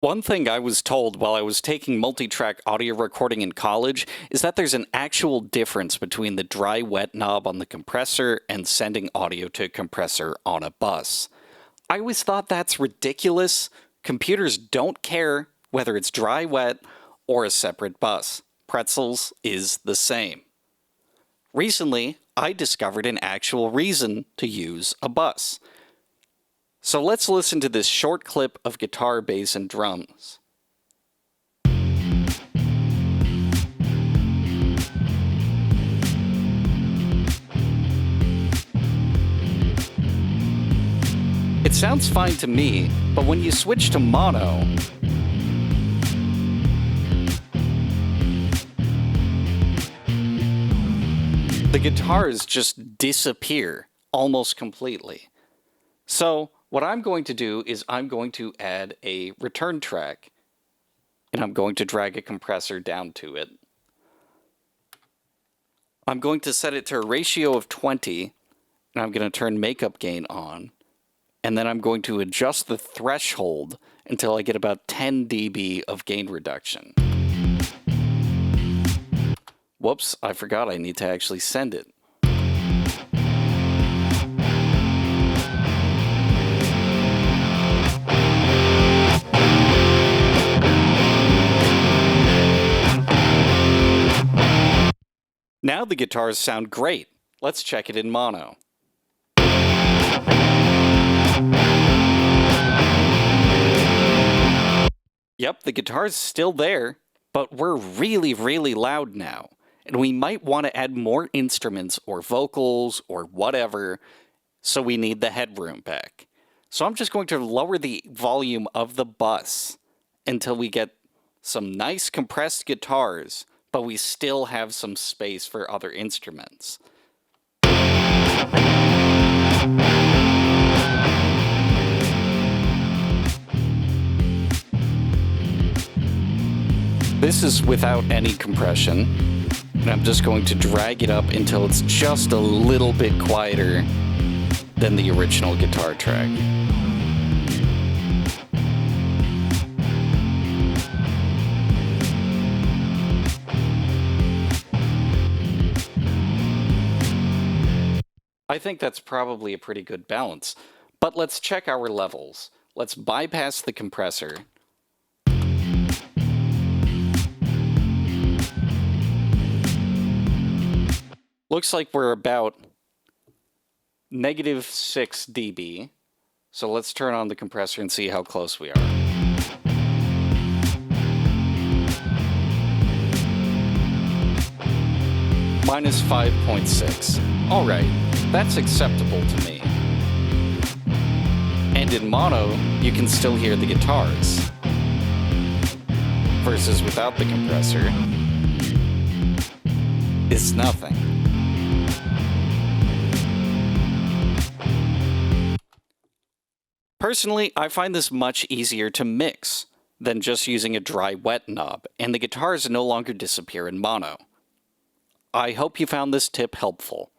One thing I was told while I was taking multi-track audio recording in college is that there's an actual difference between the dry-wet knob on the compressor and sending audio to a compressor on a bus. I always thought that's ridiculous. Computers don't care whether it's dry-wet or a separate bus. Pretzels is the same. Recently, I discovered an actual reason to use a bus. So let's listen to this short clip of guitar, bass, and drums. It sounds fine to me, but when you switch to mono, the guitars just disappear almost completely. So what I'm going to do is I'm going to add a return track, and I'm going to drag a compressor down to it. I'm going to set it to a ratio of 20, and I'm going to turn makeup gain on, and then I'm going to adjust the threshold until I get about 10 dB of gain reduction. Whoops, I forgot I need to actually send it. Now the guitars sound great. Let's check it in mono. Yep, the guitar's still there, but we're really loud now. And we might want to add more instruments or vocals or whatever, so we need the headroom back. So I'm just going to lower the volume of the bus until we get some nice compressed guitars, but we still have some space for other instruments. This is without any compression, and I'm just going to drag it up until it's just a little bit quieter than the original guitar track. I think that's probably a pretty good balance, but let's check our levels. Let's bypass the compressor. Looks like we're about -6 dB, so let's turn on the compressor and see how close we are. -5.6. Alright, that's acceptable to me. And in mono, you can still hear the guitars. Versus without the compressor, it's nothing. Personally, I find this much easier to mix than just using a dry-wet knob, and the guitars no longer disappear in mono. I hope you found this tip helpful.